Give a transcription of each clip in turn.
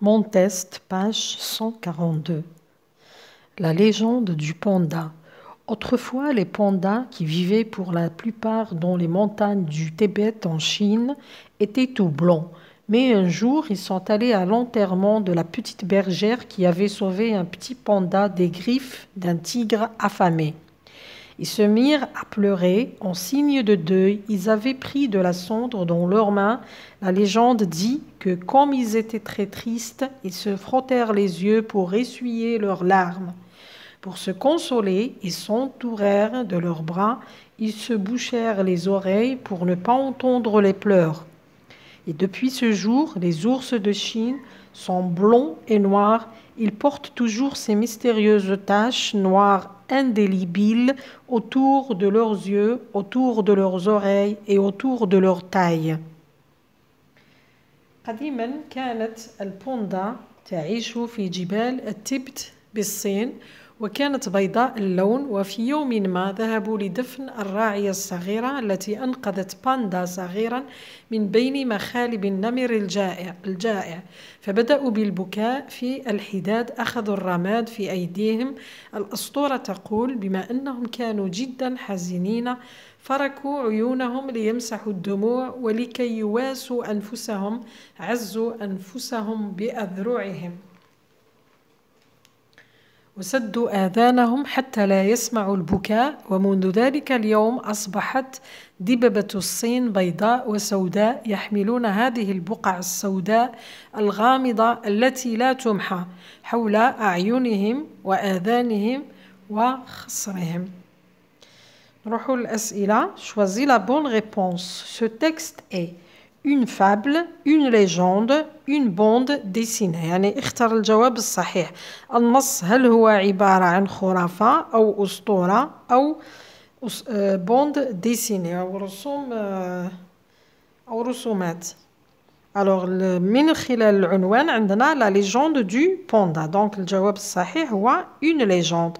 Mon test, page 142. La légende du panda. Autrefois, les pandas, qui vivaient pour la plupart dans les montagnes du Tibet en Chine, étaient tout blancs. Mais un jour, ils sont allés à l'enterrement de la petite bergère qui avait sauvé un petit panda des griffes d'un tigre affamé. Ils se mirent à pleurer. En signe de deuil, ils avaient pris de la cendre dans leurs mains. La légende dit que comme ils étaient très tristes, ils se frottèrent les yeux pour essuyer leurs larmes. Pour se consoler, ils s'entourèrent de leurs bras. Ils se bouchèrent les oreilles pour ne pas entendre les pleurs. Et depuis ce jour, les ours de Chine sont blonds et noirs. Ils portent toujours ces mystérieuses taches noires indélébiles autour de leurs yeux, autour de leurs oreilles et autour de leur taille. قديما كانت البوندا تعيش في جبال التبت بالصين وكانت بيضاء اللون وفي يوم ما ذهبوا لدفن الراعية الصغيرة التي أنقذت باندا صغيرا من بين مخالب النمر الجائع فبدأوا بالبكاء في الحداد أخذوا الرماد في أيديهم الأسطورة تقول بما أنهم كانوا جدا حزينين فركوا عيونهم ليمسحوا الدموع ولكي يواسوا أنفسهم عزوا أنفسهم بأذرعهم وسدوا آذانهم حتى لا يسمعوا البكاء ومنذ ذلك اليوم أصبحت دببة الصين بيضاء وسوداء يحملون هذه البقع السوداء الغامضة التي لا تمحى حول أعينهم وآذانهم وخصرهم. نروحوا للأسئلة. Choisis la bonne réponse. Ce texte est une fable, une légende, une bande dessinée. يعني اختر الجواب الصحيح. النص هل هو عبارة عن خرافة أو أسطورة أو bande dessinée أو رسوم أو رسومات. Alors من خلال العنوان عندنا la légende du panda. Donc الجواب الصحيح هو une légende.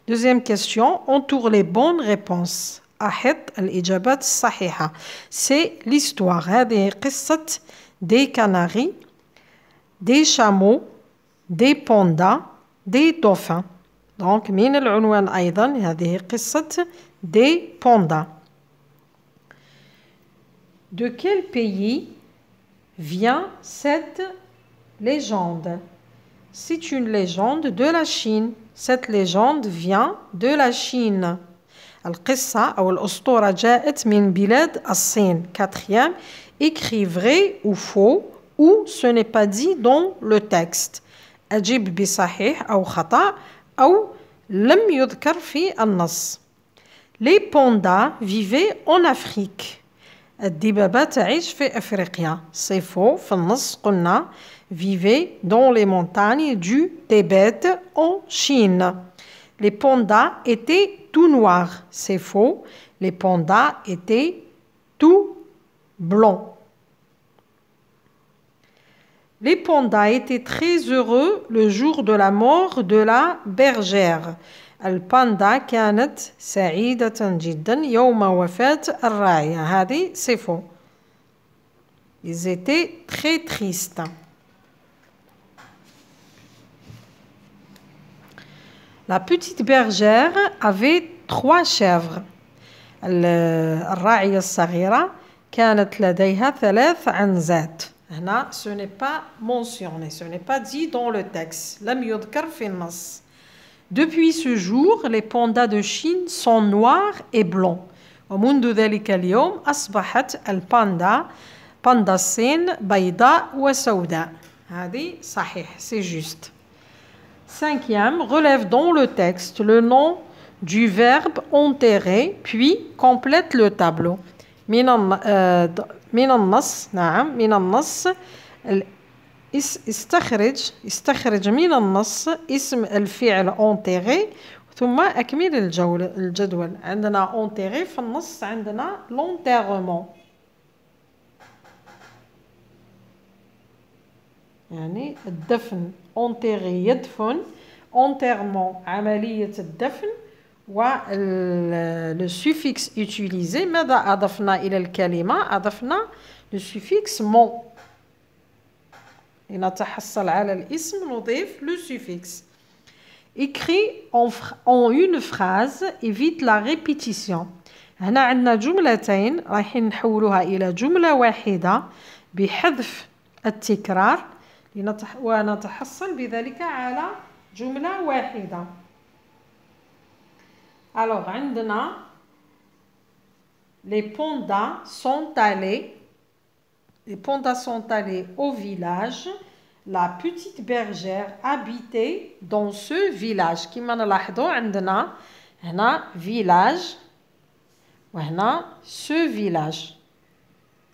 Deuxième question, entoure les bonnes réponses. أحط الإجابات الصحيحة. C'est l'histoire. هذه قصة des canaris, des chameaux, des pandas, des dauphins. Donc من العنوان أيضا هذه قصة des pandas. De quel pays vient cette légende? C'est une légende de la Chine. Cette légende vient de la Chine. القصة أو الأسطورة جاءت من بلاد الصين. Quatrième, écrit vrai ou faux ou ce n'est pas dit dans le texte. أجب بصحيح أو خطأ أو لم يذكر في النص. Les pandas vivaient en Afrique. الدببة تعيش في أفريقيا. C'est faux. في النص قلنا vivaient dans les montagnes du Tibet en Chine. Les pandas étaient tout noirs. C'est faux. Les pandas étaient tout blancs. Les pandas étaient très heureux le jour de la mort de la bergère. الباندا كانت سعيدة جدا يوم وفاة الراعية. هذه c'est faux. Ils étaient très tristes. La petite bergère avait 3 chèvres. الراعية الصغيرة كانت لديها 3 عنزات. هنا ce n'est pas mentionné, ce n'est pas dit dans le texte. لم يذكر في النص. Depuis ce jour, les pandas de Chine sont noirs et blancs. ومنذ ذلك اليوم أصبحت الباندا باندا الصين بيضاء وسوداء. هذه صحيح, c'est juste. Cinquième, relève dans le texte le nom du verbe enterrer, puis complète le tableau. من النص نعم من النص استخرج من النص اسم الفعل enterrer ثم أكمل الجدول. عندنا enterrer في النص عندنا l'enterrement. يعني الدفن enterrer يدفن enterrement عملية الدفن le suffixe utilisé ماذا أضفنا إلى الكلمة؟ أضفنا le suffixe mon. لنتحصل على الاسم نضيف le suffixe. Écrit en une phrase, évite la répétition. هنا عندنا جملتين رايحين نحولوها إلى جملة واحدة بحذف التكرار ونتحصل بذلك على جملة واحدة. Alors عندنا les pandas sont allés au village. La petite bergère habitait dans ce village. كما نلاحظوا عندنا هنا village وهنا ce village.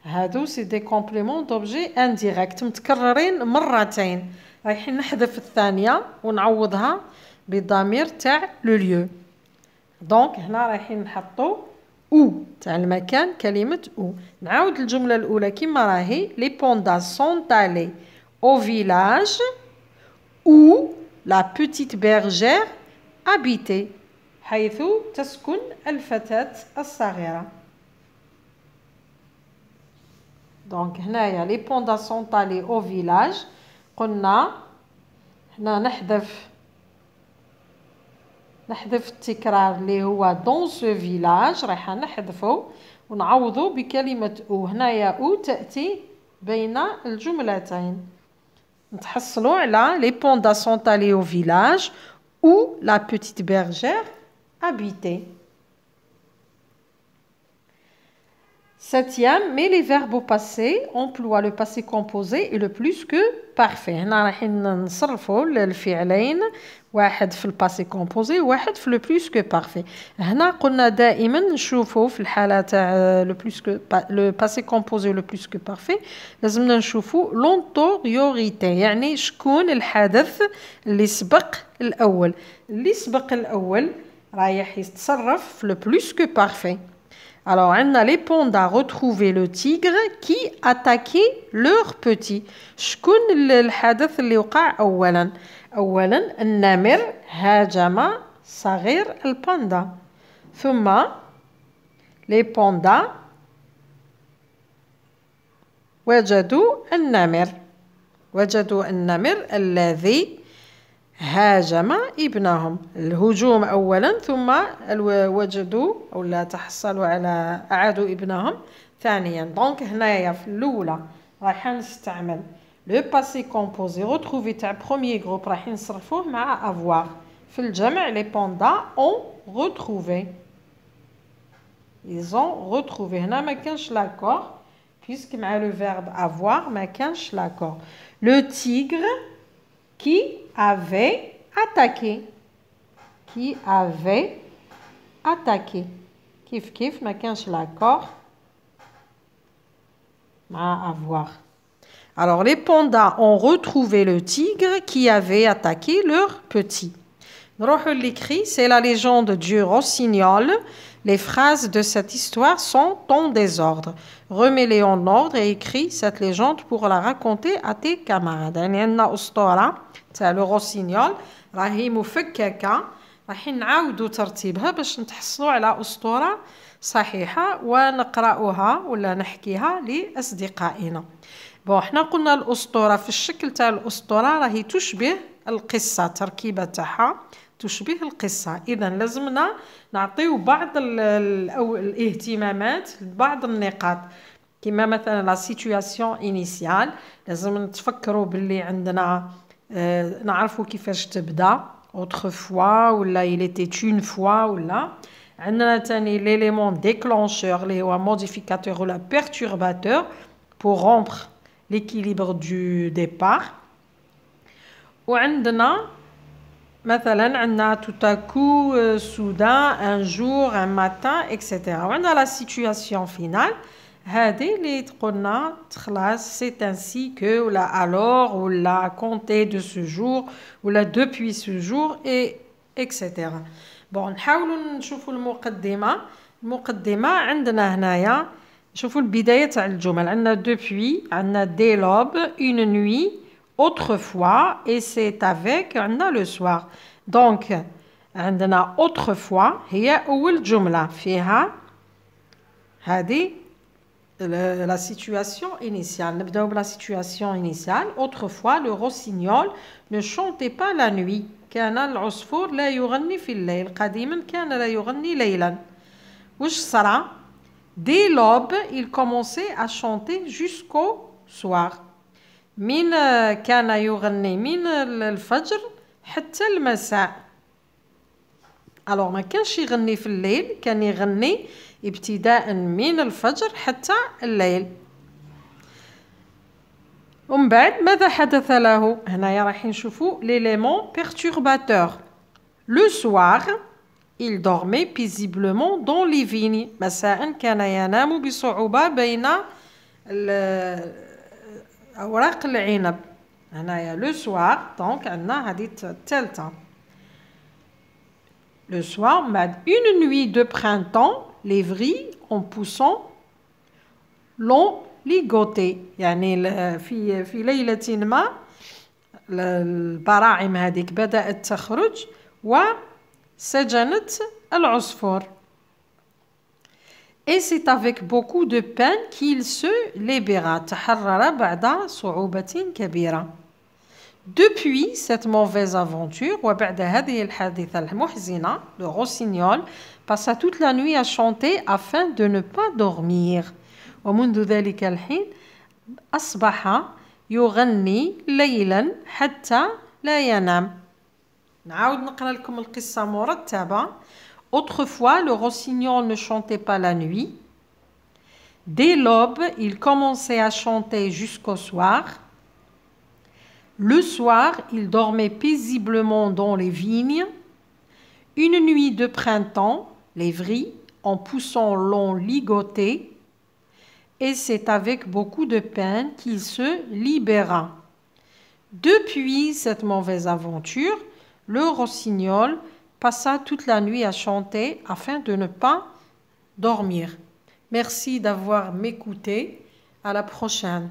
هادو سي دي كومبليمون دوبجي انديريكت متكررين مرتين. رايحين نحذف الثانية ونعوضها بالضمير تاع لو ليو. دونك هنا رايحين نحطو او تاع المكان كلمة او. نعاود الجملة الأولى كما راهي لي بوندا sont allés au village où la petite bergère habitait حيث تسكن الفتاة الصغيرة. دونك هنايا لي بوندا sont allés au village. قلنا هنا نحذف التكرار اللي هو dans ce village رايحة نحذفه ونعوضه بكلمة او. هنايا او تأتي بين الجملتين. نتحصلوا على les pandas sont allés au village où la petite bergère habitait. Septième, mais les verbes au passé emploient le passé composé et le plus que parfait. هنا رايحين نصرفوا الفعلين واحد في الباسي كومبوزي وواحد في لو بلوس كو بارفي. هنا قلنا دائما نشوفوا في الحاله تاع لو بلوس كو لو باسي كومبوزي لو بلوس كو بارفي لازمنا نشوفوا لونتوريوريتي يعني شكون الحدث اللي سبق الاول. اللي سبق الاول رايح يتصرف في لو بلوس كو بارفي. Alors, عندنا les pandas retrouvé le tigre qui attaquait leur petit. شكون الحدث اللي وقع أولا؟ أولا النمر هاجم صغير الباندا. ثم les pandas وجدوا النمر الذي هاجم ابنهم. الهجوم أولا ثم وجدوا أو لا تحصلوا على أعادوا ابنهم ثانيا. دونك هنايا في الأولى رايح نستعمل لو باسي كومبوزي روتروفي تاع بروميير جروب رايح نصرفوه مع افوار. في الجمع لي بوندا اون روتروفي ils ont retrouvé. هنا ما كانش لاكور puisque مع لو فيرب avoir ما كانش لاكور. le tigre qui avait attaqué كيف ما كانش لاكور مع avoir. Alors les pandas ont retrouvé le tigre qui avait attaqué leur petit. نروحوا l'écrit, c'est la légende du rossignol. Les phrases de cette histoire sont en désordre. Remets-les en ordre et écris cette légende pour la raconter à tes camarades. يعني عندنا أسطورة تاع لو روسينيول راهي مفككة رايحين نعاودوا ترتيبها باش نتحصلوا على أسطورة صحيحة ونقرأوها ولا نحكيها لأصدقائنا. بون حنا قلنا الأسطورة في الشكل تاع الأسطورة راهي تشبه القصة. تركيبة تاعها تشبه القصة. إذا لازمنا نعطيو بعض الاهتمامات لبعض النقاط كما مثلا لا سيتوياسيون إنيسيال. لازم نتفكروا باللي عندنا نعرفوا كيفاش تبدا autrefois ولا il était une fois ولا. عندنا تاني l'élément déclencheur اللي هو modificateur ولا perturbateur pour rompre l'équilibre du départ. وعندنا مثلا عندنا tout à coup, soudain, un jour, un matin, etc. وعندنا la situation finale هذه اللي تقولنا خلاص c'est ainsi que ولا alors ولا compter de ce jour ولا depuis ce jour et etc. بون نحاولوا نشوفوا المقدمة عندنا هنايا. شوفوا البداية تاع الجمل. عندنا depuis عندنا dès l'aube, une nuit, autrefois et c'est avec عندنا le soir. donc عندنا autrefois هي أول جملة فيها هذه la situation initiale. نبداو بلا situation initiale. Autrefois, le rossignol ne chantait pas la nuit. كان العصفور لا يغني في الليل. قديما كان لا يغني ليلا. وش صرا؟ Dès l'aube, il commençait à chanter jusqu'au soir. من كان يغني من الفجر حتى المساء. alors ما كانش يغني في الليل، كان يغني ابتداء من الفجر حتى الليل. ومن بعد ماذا حدث له؟ هنايا راح نشوفوا l'élément perturbateur. Le soir, il dormait paisiblement dans les vignes. مساء كان ينام بصعوبة بين أوراق العنب. هنايا le soir donc عندنا هذه الثالثة. Le soir, une nuit de printemps, les vrilles en poussant l'ont ligoté. يعني في ليلة ما البراعم هذيك بدأت تخرج وسجنت العصفور. Et c'est avec beaucoup de peine qu'il se libéra. تحرر بعد صعوبة كبيرة. Depuis cette mauvaise aventure, وبعد هذه الحادثة المحزنة, le rossignol passa toute la nuit à chanter afin de ne pas dormir. ومنذ ذلك الحين أصبح يغني ليلا حتى لا ينام. نعاود نقرأ لكم القصة مرتبة. Autrefois, le rossignol ne chantait pas la nuit. Dès l'aube, il commençait à chanter jusqu'au soir. Le soir, il dormait paisiblement dans les vignes. Une nuit de printemps, les vrilles, en poussant, l'ont ligoté. Et c'est avec beaucoup de peine qu'il se libéra. Depuis cette mauvaise aventure, le rossignol passa toute la nuit à chanter afin de ne pas dormir. Merci d'avoir m'écouté. À la prochaine.